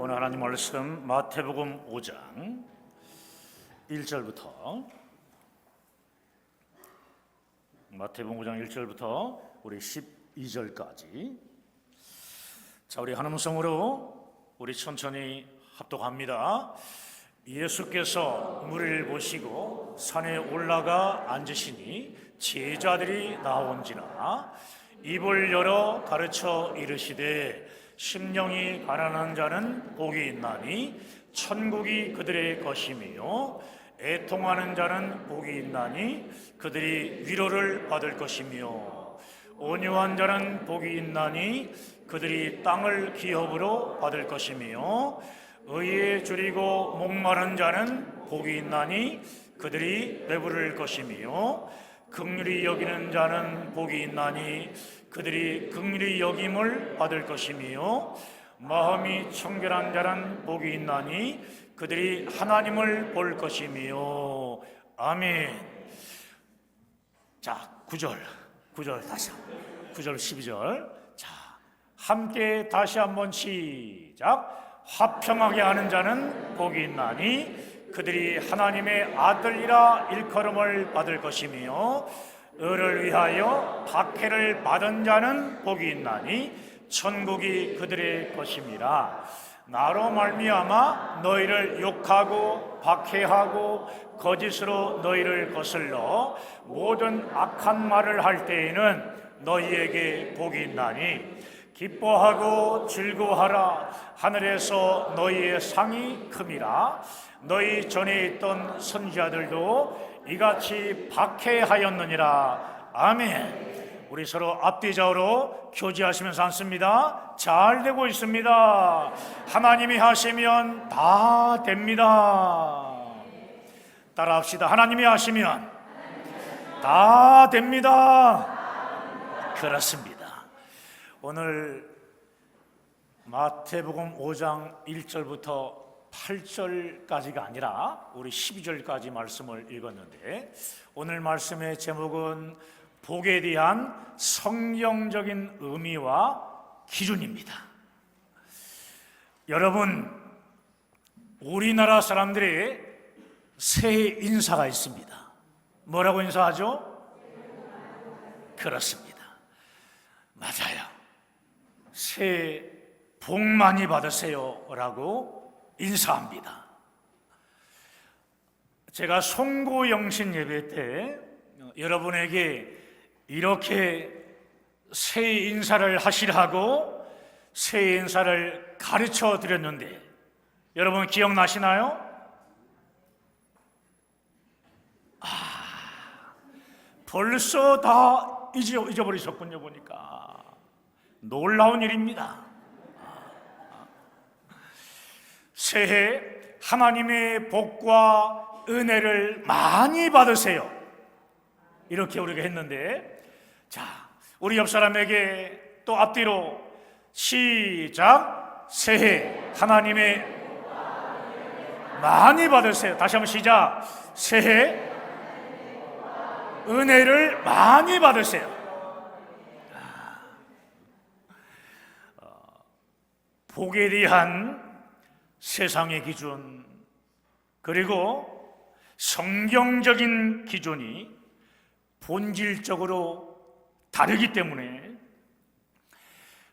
오늘 하나님 말씀 마태복음 5장 1절부터 마태복음 5장 1절부터 우리 12절까지 자, 우리 한음성으로 우리 천천히 합독합니다. 예수께서 무리를 보시고 산에 올라가 앉으시니 제자들이 나온지라 입을 열어 가르쳐 이르시되 심령이 가난한 자는 복이 있나니 천국이 그들의 것이며 애통하는 자는 복이 있나니 그들이 위로를 받을 것이며 온유한 자는 복이 있나니 그들이 땅을 기업으로 받을 것이며 의에 줄이고 목마른 자는 복이 있나니 그들이 배부를 것이며 긍휼히 여기는 자는 복이 있나니 그들이 긍휼히 여김을 받을 것이며 마음이 청결한 자는 복이 있나니 그들이 하나님을 볼 것이며 아멘. 자, 9절 다시 9절 12절 자, 함께 다시 한번 시작. 화평하게 하는 자는 복이 있나니 그들이 하나님의 아들이라 일컬음을 받을 것이며 의를 위하여 박해를 받은 자는 복이 있나니 천국이 그들의 것임이라. 나로 말미암아 너희를 욕하고 박해하고 거짓으로 너희를 거슬러 모든 악한 말을 할 때에는 너희에게 복이 있나니 기뻐하고 즐거워하라. 하늘에서 너희의 상이 큼이라. 너희 전에 있던 선지자들도 이같이 박해하였느니라. 아멘. 우리 서로 앞뒤 좌우로 교제하시면서 앉습니다. 잘 되고 있습니다. 하나님이 하시면 다 됩니다. 따라합시다. 하나님이 하시면 다 됩니다. 그렇습니다. 오늘 마태복음 5장 1절부터 8절까지가 아니라 우리 12절까지 말씀을 읽었는데 오늘 말씀의 제목은 복에 대한 성경적인 의미와 기준입니다. 여러분, 우리나라 사람들이 새해 인사가 있습니다. 뭐라고 인사하죠? 그렇습니다. 맞아요. 새해 복 많이 받으세요 라고 인사합니다. 제가 송고영신 예배 때 여러분에게 이렇게 새해 인사를 하시라고 새해 인사를 가르쳐 드렸는데 여러분 기억나시나요? 벌써 다 잊어버리셨군요. 보니까 놀라운 일입니다. 새해 하나님의 복과 은혜를 많이 받으세요 이렇게 우리가 했는데 자, 우리 옆 사람에게 또 앞뒤로 시작. 새해 하나님의 많이 받으세요. 다시 한번 시작. 새해 은혜를 많이 받으세요. 복에 대한 세상의 기준 그리고 성경적인 기준이 본질적으로 다르기 때문에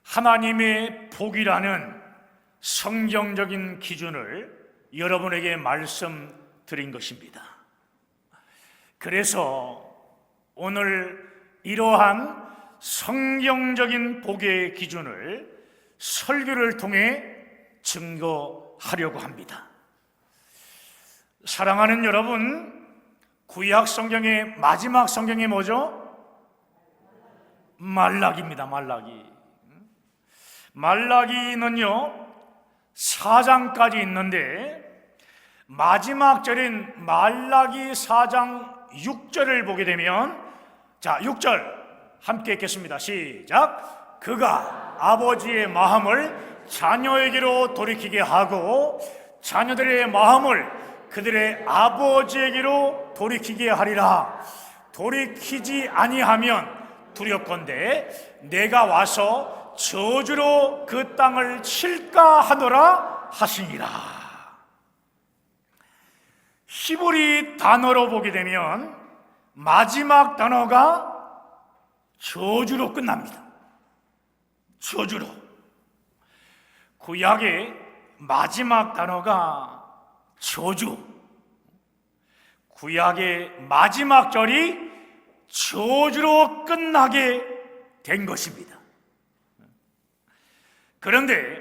하나님의 복이라는 성경적인 기준을 여러분에게 말씀드린 것입니다. 그래서 오늘 이러한 성경적인 복의 기준을 설교를 통해 증거하려고 합니다. 사랑하는 여러분, 구약 성경의 마지막 성경이 뭐죠? 말라기입니다. 말라기는요 4장까지 있는데 마지막 절인 말라기 4장 6절을 보게 되면 자, 6절 함께 읽겠습니다. 시작. 그가 아버지의 마음을 자녀에게로 돌이키게 하고 자녀들의 마음을 그들의 아버지에게로 돌이키게 하리라. 돌이키지 아니하면 두렵건대 내가 와서 저주로 그 땅을 칠까 하노라. 하시니라. 히브리 단어로 보게 되면 마지막 단어가 저주로 끝납니다. 저주로. 구약의 마지막 단어가 저주. 구약의 마지막 절이 저주로 끝나게 된 것입니다. 그런데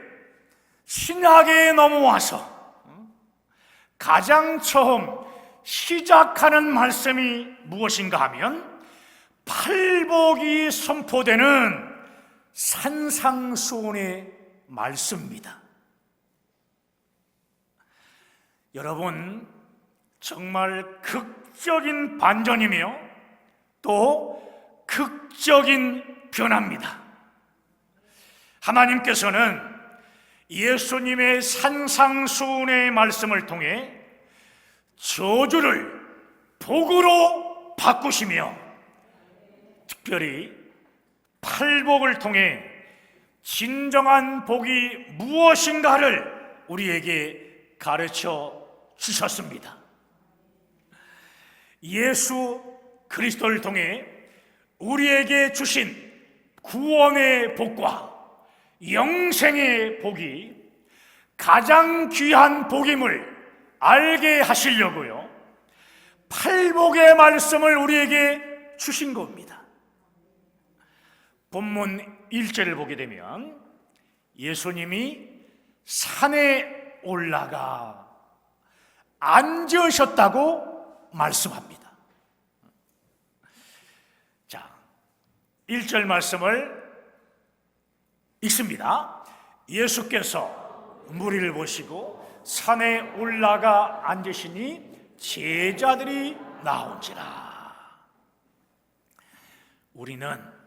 신약에 넘어와서 가장 처음 시작하는 말씀이 무엇인가 하면 팔복이 선포되는 산상수훈의 말씀입니다. 여러분, 정말 극적인 반전이며 또 극적인 변화입니다. 하나님께서는 예수님의 산상수훈의 말씀을 통해 저주를 복으로 바꾸시며 특별히 팔복을 통해 진정한 복이 무엇인가를 우리에게 가르쳐 주셨습니다. 예수 그리스도를 통해 우리에게 주신 구원의 복과 영생의 복이 가장 귀한 복임을 알게 하시려고요, 팔복의 말씀을 우리에게 주신 겁니다. 본문 1절을 보게 되면 예수님이 산에 올라가 앉으셨다고 말씀합니다. 자, 1절 말씀을 읽습니다. 예수께서 무리를 보시고 산에 올라가 앉으시니 제자들이 나온지라. 우리는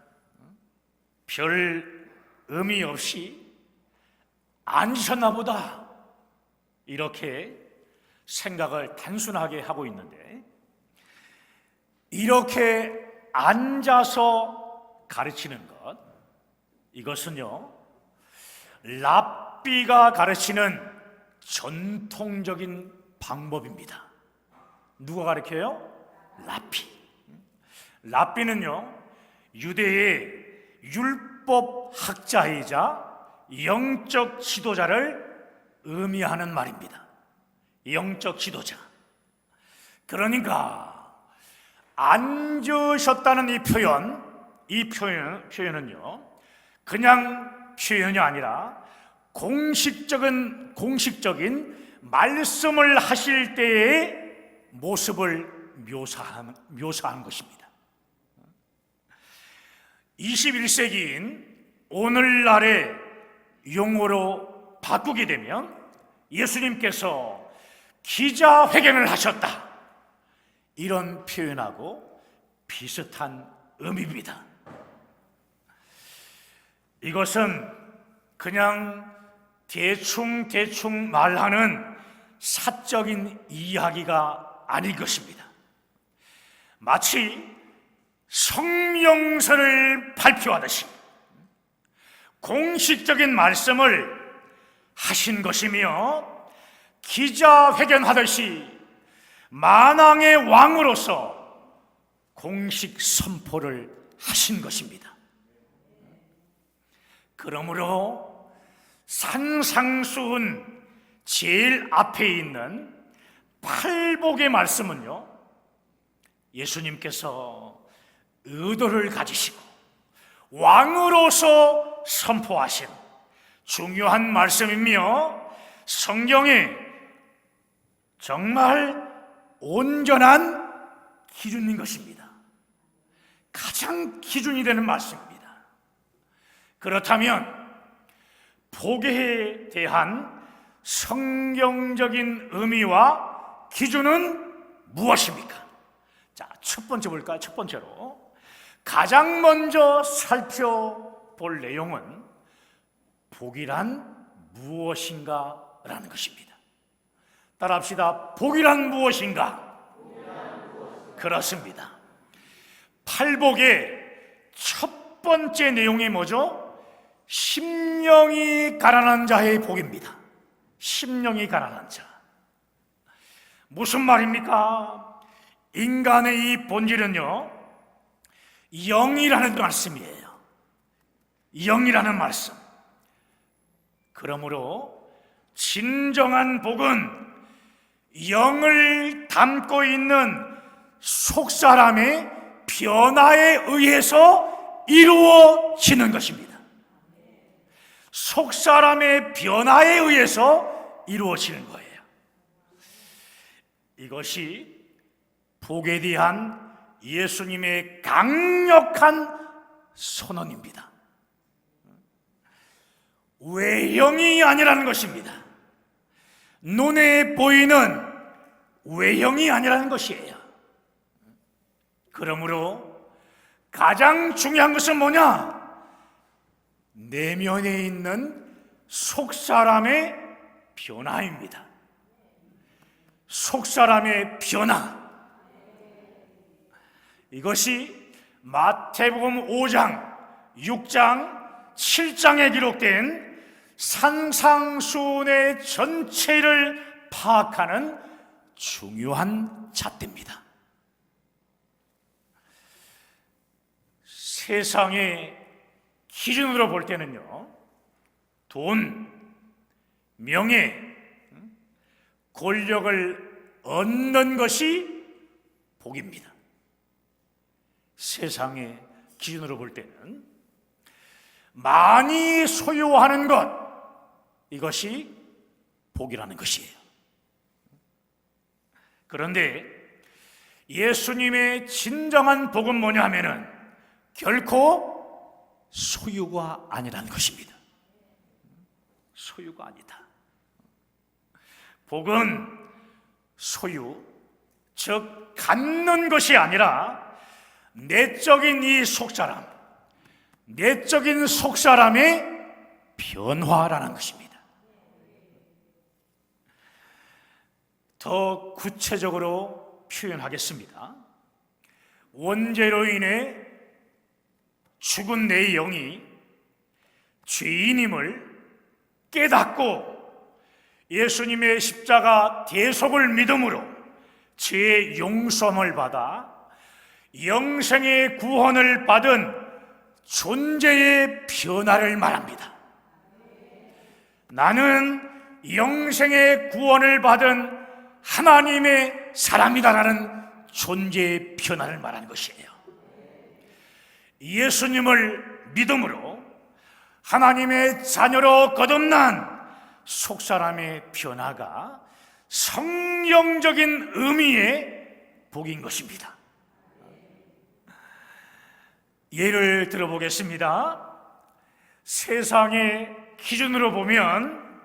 별 의미 없이 앉으셨나 보다 이렇게 생각을 단순하게 하고 있는데, 이렇게 앉아서 가르치는 것, 이것은요 랍비가 가르치는 전통적인 방법입니다. 누가 가르쳐요? 랍비. 랍비는요 유대의 율법 학자이자 영적 지도자를 의미하는 말입니다. 영적 지도자. 그러니까 앉으셨다는 이 표현은요 그냥 표현이 아니라 공식적인 말씀을 하실 때의 모습을 묘사한 것입니다. 21세기인 오늘날의 용어로 바꾸게 되면 예수님께서 기자회견을 하셨다, 이런 표현하고 비슷한 의미입니다. 이것은 그냥 대충 말하는 사적인 이야기가 아닐 것입니다. 마치 성명서를 발표하듯이 공식적인 말씀을 하신 것이며, 기자회견하듯이 만왕의 왕으로서 공식 선포를 하신 것입니다. 그러므로 산상수훈 제일 앞에 있는 팔복의 말씀은요 예수님께서 의도를 가지시고 왕으로서 선포하신 중요한 말씀이며, 성경에 정말 온전한 기준인 것입니다. 가장 기준이 되는 말씀입니다. 그렇다면 복에 대한 성경적인 의미와 기준은 무엇입니까? 자, 첫 번째 볼까요? 첫 번째로 가장 먼저 살펴볼 내용은 복이란 무엇인가 라는 것입니다. 따라합시다. 복이란 무엇인가? 그렇습니다. 팔복의 첫 번째 내용이 뭐죠? 심령이 가난한 자의 복입니다. 심령이 가난한 자. 무슨 말입니까? 인간의 이 본질은요, 영이라는 말씀이에요. 영이라는 말씀. 그러므로 진정한 복은 영을 담고 있는 속사람의 변화에 의해서 이루어지는 것입니다. 속사람의 변화에 의해서 이루어지는 거예요. 이것이 복에 대한 예수님의 강력한 선언입니다. 외형이 아니라는 것입니다. 눈에 보이는 외형이 아니라는 것이에요. 그러므로 가장 중요한 것은 뭐냐? 내면에 있는 속사람의 변화입니다. 속사람의 변화. 이것이 마태복음 5장, 6장, 7장에 기록된 산상수훈의 전체를 파악하는 중요한 잣대입니다. 세상의 기준으로 볼 때는요, 돈, 명예, 권력을 얻는 것이 복입니다. 세상의 기준으로 볼 때는 많이 소유하는 것, 이것이 복이라는 것이에요. 그런데 예수님의 진정한 복은 뭐냐 하면은 결코 소유가 아니라는 것입니다. 소유가 아니다. 복은 소유, 즉 갖는 것이 아니라 내적인 이 속사람, 내적인 속사람의 변화라는 것입니다. 더 구체적으로 표현하겠습니다. 원죄로 인해 죽은 내 영이 죄인임을 깨닫고 예수님의 십자가 대속을 믿음으로 죄의 용서함을 받아 영생의 구원을 받은 존재의 변화를 말합니다. 나는 영생의 구원을 받은 하나님의 사람이다라는 존재의 변화를 말하는 것이에요. 예수님을 믿음으로 하나님의 자녀로 거듭난 속사람의 변화가 성령적인 의미의 복인 것입니다. 예를 들어보겠습니다. 세상의 기준으로 보면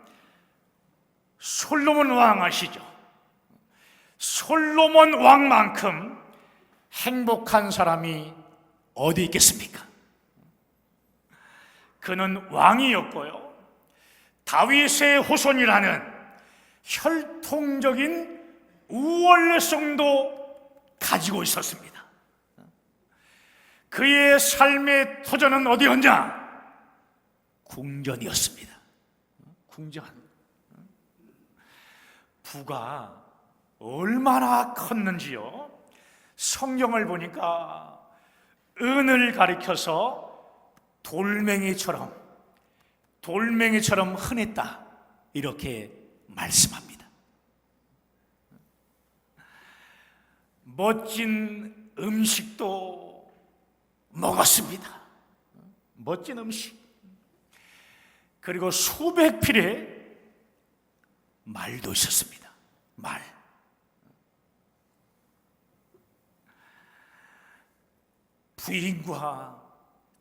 솔로몬 왕 아시죠? 솔로몬 왕만큼 행복한 사람이 어디 있겠습니까? 그는 왕이었고요, 다윗의 후손이라는 혈통적인 우월성도 가지고 있었습니다. 그의 삶의 터전은 어디였냐? 궁전이었습니다. 궁전. 부가 얼마나 컸는지요. 성경을 보니까 은을 가리켜서 돌멩이처럼 흔했다, 이렇게 말씀합니다. 멋진 음식도 먹었습니다. 멋진 음식. 그리고 수백 필의 말도 있었습니다. 말. 부인과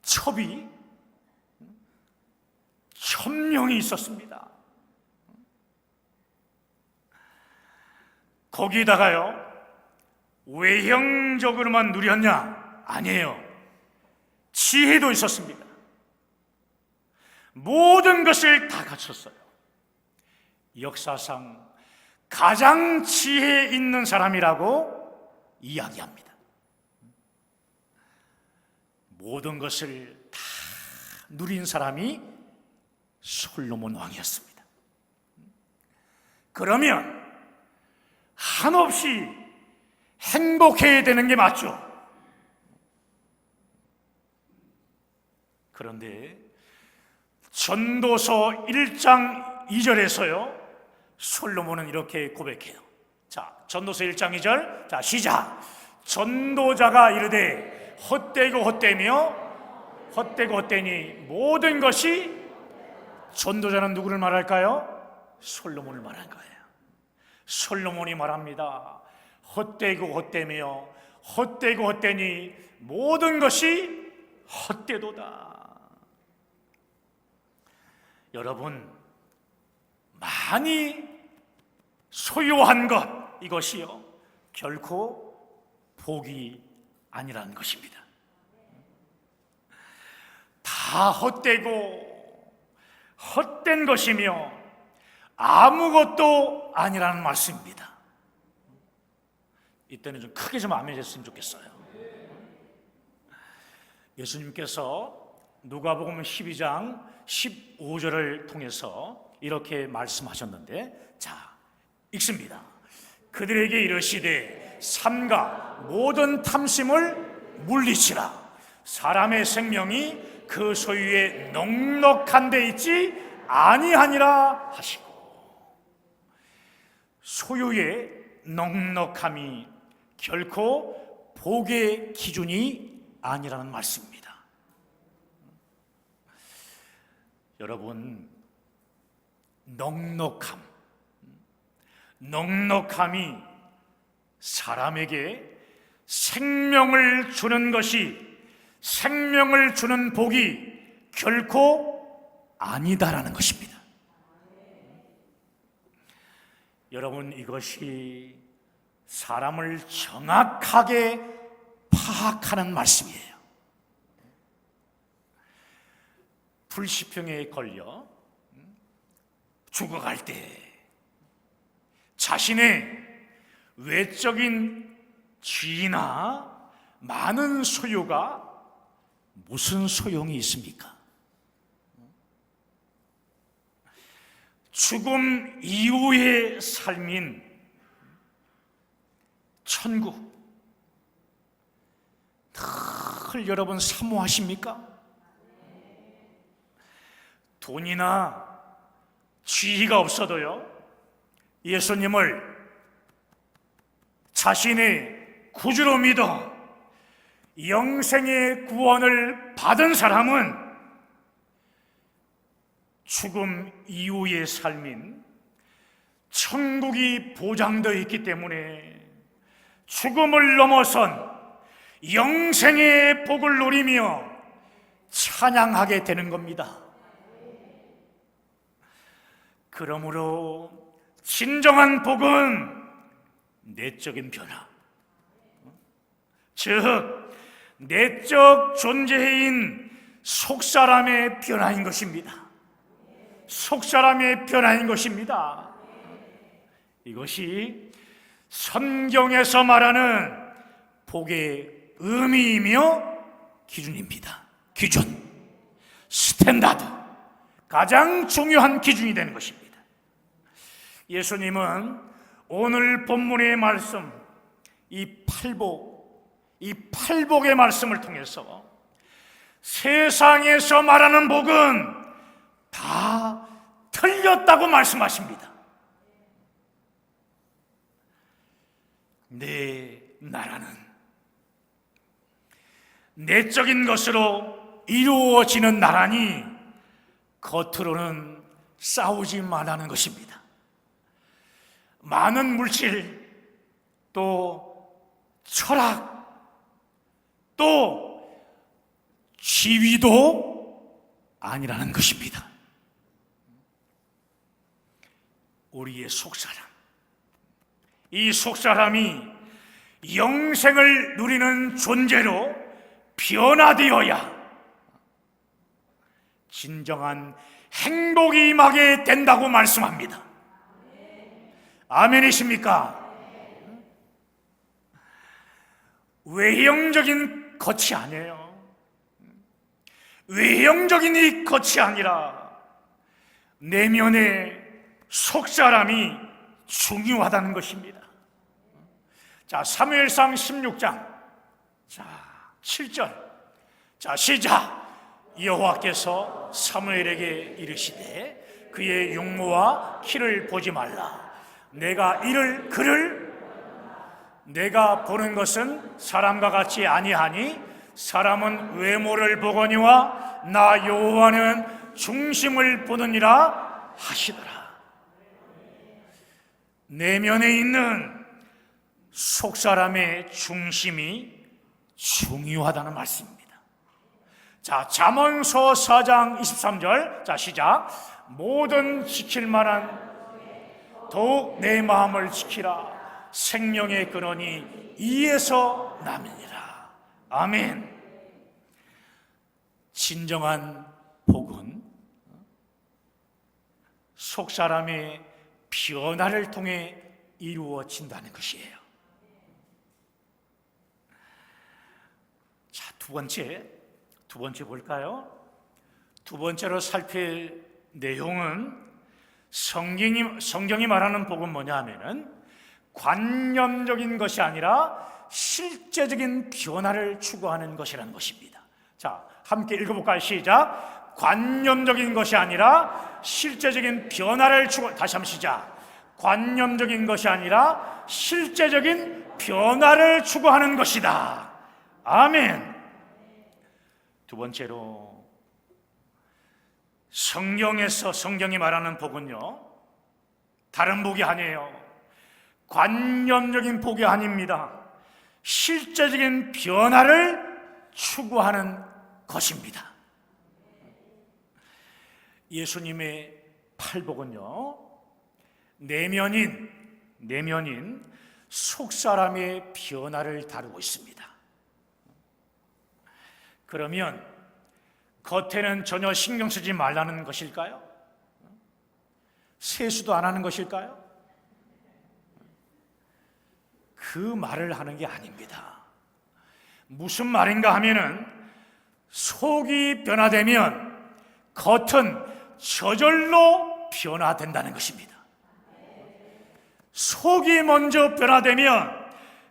첩이 1000명이 있었습니다. 거기다가요, 외형적으로만 누렸냐? 아니에요. 지혜도 있었습니다. 모든 것을 다 갖췄어요. 역사상 가장 지혜 있는 사람이라고 이야기합니다. 모든 것을 다 누린 사람이 솔로몬 왕이었습니다. 그러면 한없이 행복해야 되는 게 맞죠. 그런데 전도서 1장 2절에서요 솔로몬은 이렇게 고백해요. 자, 전도서 1장 2절, 자 시작. 전도자가 이르되 헛되고 헛되니 모든 것이, 전도자는 누구를 말할까요? 솔로몬을 말한 거예요. 솔로몬이 말합니다. 헛되고 헛되니 모든 것이 헛되도다. 여러분, 많이 소유한 것, 이것이요 결코 복이 아니라는 것입니다. 다 헛된 것이며 아무것도 아니라는 말씀입니다. 이때는 좀 크게 좀 아멘 했으면 좋겠어요. 예수님께서 누가복음 12장 15절을 통해서 이렇게 말씀하셨는데, 자, 읽습니다. 그들에게 이르시되 삼가 모든 탐심을 물리치라. 사람의 생명이 그 소유에 넉넉한 데 있지 아니하니라 하시고, 소유의 넉넉함이 결코 복의 기준이 아니라는 말씀입니다. 여러분, 넉넉함이 사람에게 생명을 주는 것이, 생명을 주는 복이 결코 아니다라는 것입니다. 여러분, 이것이 사람을 정확하게 파악하는 말씀이에요. 불시병에 걸려 죽어갈 때 자신의 외적인 지위나 많은 소유가 무슨 소용이 있습니까? 죽음 이후의 삶인 천국, 늘 여러분 사모하십니까? 돈이나 지위가 없어도요 예수님을 자신의 구주로 믿어 영생의 구원을 받은 사람은 죽음 이후의 삶인 천국이 보장되어 있기 때문에 죽음을 넘어선 영생의 복을 누리며 찬양하게 되는 겁니다. 그러므로 진정한 복은 내적인 변화, 즉 내적 존재인 속사람의 변화인 것입니다. 속사람의 변화인 것입니다. 이것이 성경에서 말하는 복의 의미이며 기준입니다. 기준, 스탠다드, 가장 중요한 기준이 되는 것입니다. 예수님은 오늘 본문의 말씀, 이 팔복의 말씀을 통해서 세상에서 말하는 복은 다 틀렸다고 말씀하십니다. 내 나라는 내적인 것으로 이루어지는 나라니 겉으로는 싸우지 말라는 것입니다. 많은 물질, 또 철학, 또 지위도 아니라는 것입니다. 우리의 속사람, 이 속사람이 영생을 누리는 존재로 변화되어야 진정한 행복이 임하게 된다고 말씀합니다. 아멘이십니까? 외형적인 겉이 아니에요. 외형적인 이 겉이 아니라 내면의 속사람이 중요하다는 것입니다. 자, 사무엘상 16장 7절. 자, 시작. 여호와께서 사무엘에게 이르시되 그의 용모와 키를 보지 말라. 내가 보는 것은 사람과 같이 아니하니 사람은 외모를 보거니와 나 여호와는 중심을 보느니라 하시더라. 내면에 있는 속사람의 중심이 중요하다는 말씀입니다. 자, 잠언서 4장 23절. 자, 시작. 모든 지킬 만한 더욱 내 마음을 지키라. 생명의 근원이 이에서 남으니라. 아멘. 진정한 복은 속사람의 변화를 통해 이루어진다는 것이에요. 자, 두 번째 볼까요? 두 번째로 살필 내용은 성경이 말하는 복은 뭐냐 하면은 관념적인 것이 아니라 실제적인 변화를 추구하는 것이라는 것입니다. 자, 함께 읽어볼까요? 시작. 관념적인 것이 아니라 실제적인 변화를 다시 한번 시작. 관념적인 것이 아니라 실제적인 변화를 추구하는 것이다. 아멘. 두 번째로 성경이 말하는 복은요, 다른 복이 아니에요. 관념적인 복이 아닙니다. 실제적인 변화를 추구하는 것입니다. 예수님의 팔복은요, 내면인 속사람의 변화를 다루고 있습니다. 그러면 겉에는 전혀 신경 쓰지 말라는 것일까요? 세수도 안 하는 것일까요? 그 말을 하는 게 아닙니다. 무슨 말인가 하면은 속이 변화되면 겉은 저절로 변화된다는 것입니다. 속이 먼저 변화되면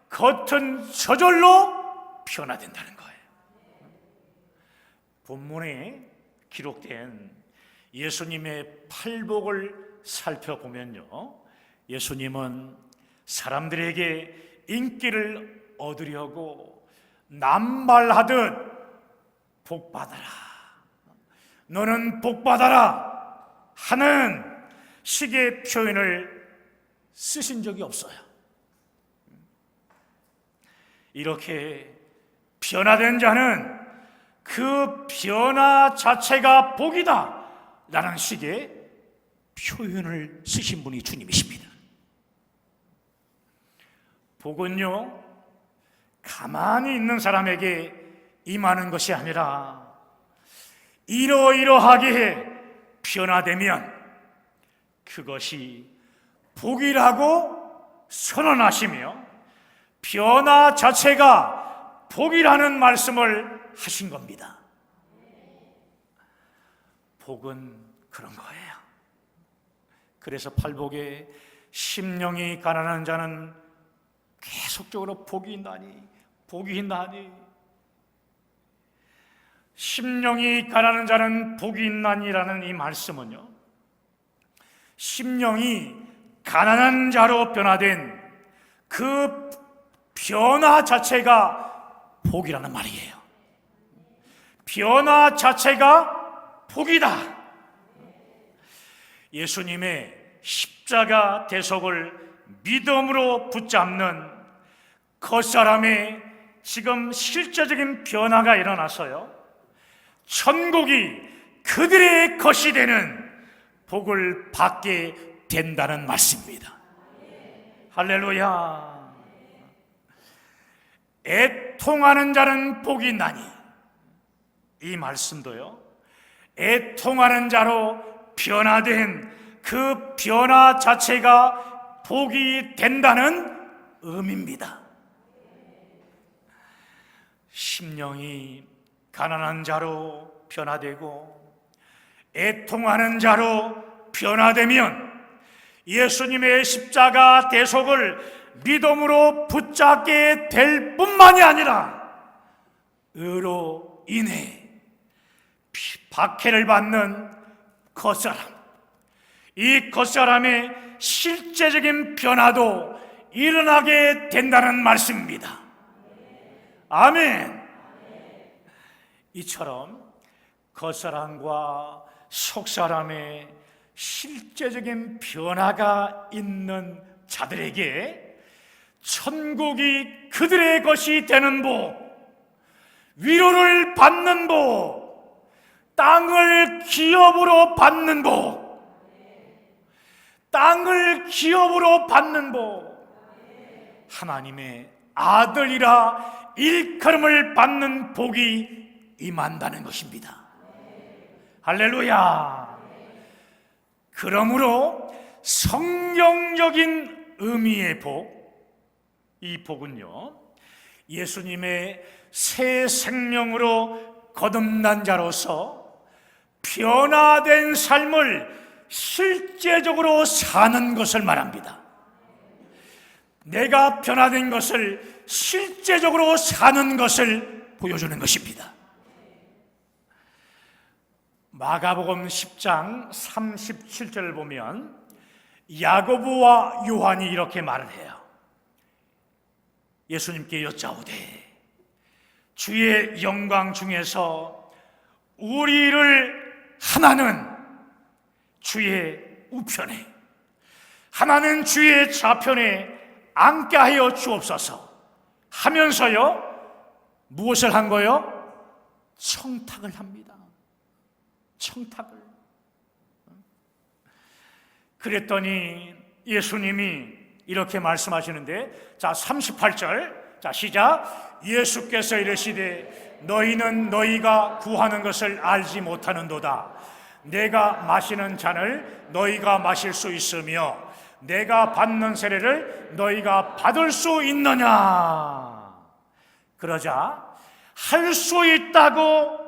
겉은 저절로 변화된다는 거예요. 본문에 기록된 예수님의 팔복을 살펴보면요, 예수님은 사람들에게 인기를 얻으려고 남발하듯 복받아라, 너는 복받아라 하는 식의 표현을 쓰신 적이 없어요. 이렇게 변화된 자는 그 변화 자체가 복이다 라는 식의 표현을 쓰신 분이 주님이십니다. 복은요, 가만히 있는 사람에게 임하는 것이 아니라 이러이러하게 변화되면 그것이 복이라고 선언하시며 변화 자체가 복이라는 말씀을 하신 겁니다. 복은 그런 거예요. 그래서 팔복에 심령이 가난한 자는 계속적으로 복이 있나니 심령이 가난한 자는 복이 있나니라는 이 말씀은요, 심령이 가난한 자로 변화된 그 변화 자체가 복이라는 말이에요. 변화 자체가 복이다. 예수님의 십자가 대속을 믿음으로 붙잡는 겉사람의 지금 실제적인 변화가 일어나서요, 천국이 그들의 것이 되는 복을 받게 된다는 말씀입니다. 할렐루야. 애통하는 자는 복이 있나니, 이 말씀도요, 애통하는 자로 변화된 그 변화 자체가 복이 된다는 의미입니다. 심령이 가난한 자로 변화되고 애통하는 자로 변화되면 예수님의 십자가 대속을 믿음으로 붙잡게 될 뿐만이 아니라 의로 인해 박해를 받는 겉사람, 이 겉사람의 실제적인 변화도 일어나게 된다는 말씀입니다. 아멘. 이처럼 겉사람과 속사람의 실제적인 변화가 있는 자들에게 천국이 그들의 것이 되는 복, 위로를 받는 복, 땅을 기업으로 받는 복, 땅을 기업으로 받는 복, 하나님의 아들이라 일컬음을 받는 복이 임한다는 것입니다. 할렐루야. 그러므로 성경적인 의미의 복, 이 복은요, 예수님의 새 생명으로 거듭난 자로서 변화된 삶을 실제적으로 사는 것을 말합니다. 내가 변화된 것을 실제적으로 사는 것을 보여주는 것입니다. 마가복음 10장 37절을 보면 야고보와 요한이 이렇게 말을 해요. 예수님께 여짜오되 주의 영광 중에서 우리를 하나는 주의 우편에, 하나는 주의 좌편에 앉게 하여 주옵소서 하면서요, 무엇을 한 거요? 청탁을 합니다. 청탁을. 그랬더니 예수님이 이렇게 말씀하시는데, 자 38절, 자 시작. 예수께서 이르시되 너희는 너희가 구하는 것을 알지 못하는도다. 내가 마시는 잔을 너희가 마실 수 있으며 내가 받는 세례를 너희가 받을 수 있느냐. 그러자 할 수 있다고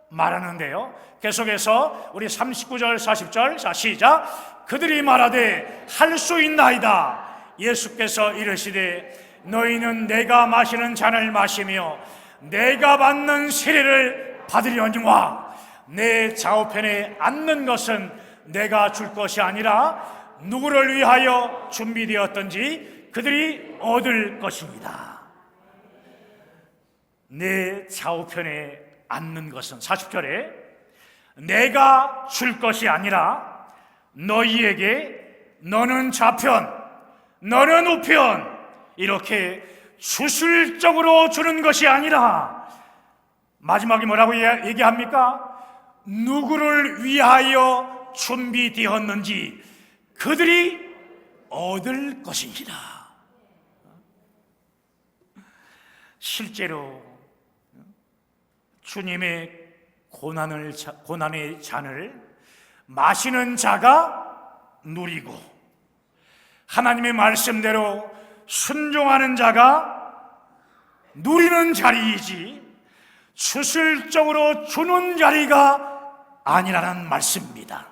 말하는데요, 계속해서 우리 39절 40절, 자 시작. 그들이 말하되 할 수 있나이다. 예수께서 이르시되 너희는 내가 마시는 잔을 마시며 내가 받는 세례를 받으려니와 내 좌우편에 앉는 것은 내가 줄 것이 아니라 누구를 위하여 준비되었던지 그들이 얻을 것입니다. 내 좌우편에 앉는 것은 40절에 내가 줄 것이 아니라 너희에게 너는 좌편, 너는 우편 이렇게 주술적으로 주는 것이 아니라 마지막에 뭐라고 얘기합니까? 누구를 위하여 준비되었는지 그들이 얻을 것이니라. 실제로 주님의 고난의 잔을 마시는 자가 누리고 하나님의 말씀대로 순종하는 자가 누리는 자리이지 주술적으로 주는 자리가 아니라는 말씀입니다.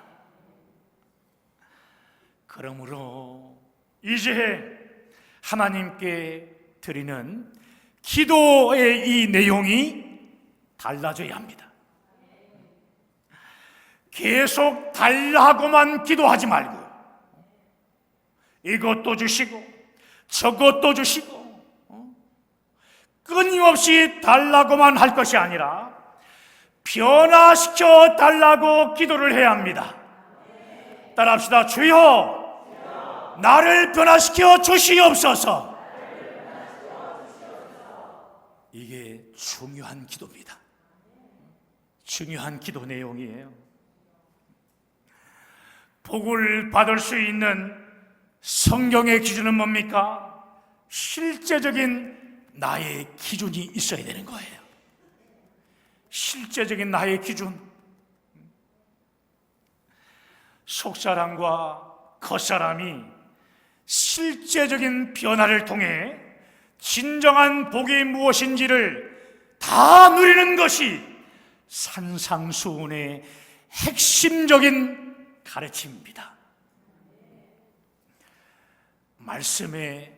그러므로 이제 하나님께 드리는 기도의 이 내용이 달라져야 합니다. 계속 달라고만 기도하지 말고 이것도 주시고 저것도 주시고 끊임없이 달라고만 할 것이 아니라 변화시켜 달라고 기도를 해야 합니다. 따라합시다. 주여 나를 변화시켜 주시옵소서. 이게 중요한 기도입니다. 중요한 기도 내용이에요. 복을 받을 수 있는 성경의 기준은 뭡니까? 실제적인 나의 기준이 있어야 되는 거예요. 실제적인 나의 기준. 속사람과 겉사람이 실제적인 변화를 통해 진정한 복이 무엇인지를 다 누리는 것이 산상수훈의 핵심적인 가르침입니다. 말씀에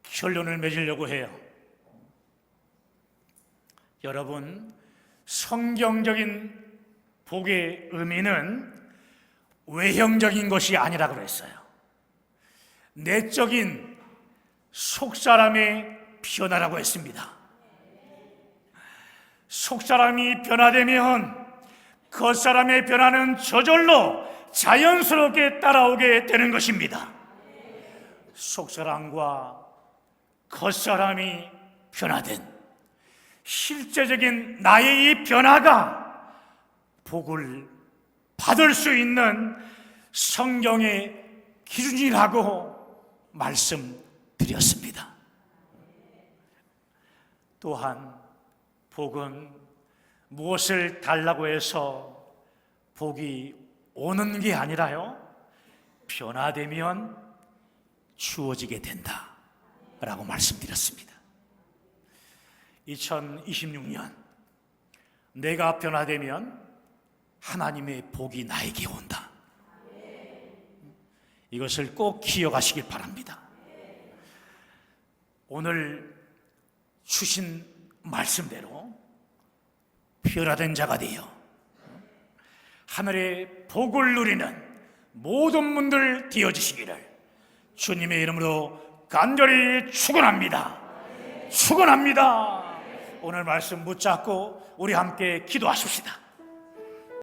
결론을 맺으려고 해요. 여러분, 성경적인 복의 의미는 외형적인 것이 아니라고 그랬어요. 내적인 속사람의 변화라고 했습니다. 속사람이 변화되면 겉사람의 변화는 저절로 자연스럽게 따라오게 되는 것입니다. 속사람과 겉사람이 변화된 실제적인 나의 이 변화가 복을 받을 수 있는 성경의 기준이라고 말씀드렸습니다. 또한 복은 무엇을 달라고 해서 복이 오는 게 아니라요, 변화되면 주어지게 된다 라고 말씀드렸습니다. 2026년 내가 변화되면 하나님의 복이 나에게 온다. 이것을 꼭 기억하시길 바랍니다. 오늘 주신 말씀대로 변화된 자가 되어 하늘의 복을 누리는 모든 분들 되어주시기를 주님의 이름으로 간절히 축원합니다. 축원합니다. 오늘 말씀 붙잡고 우리 함께 기도하십시다.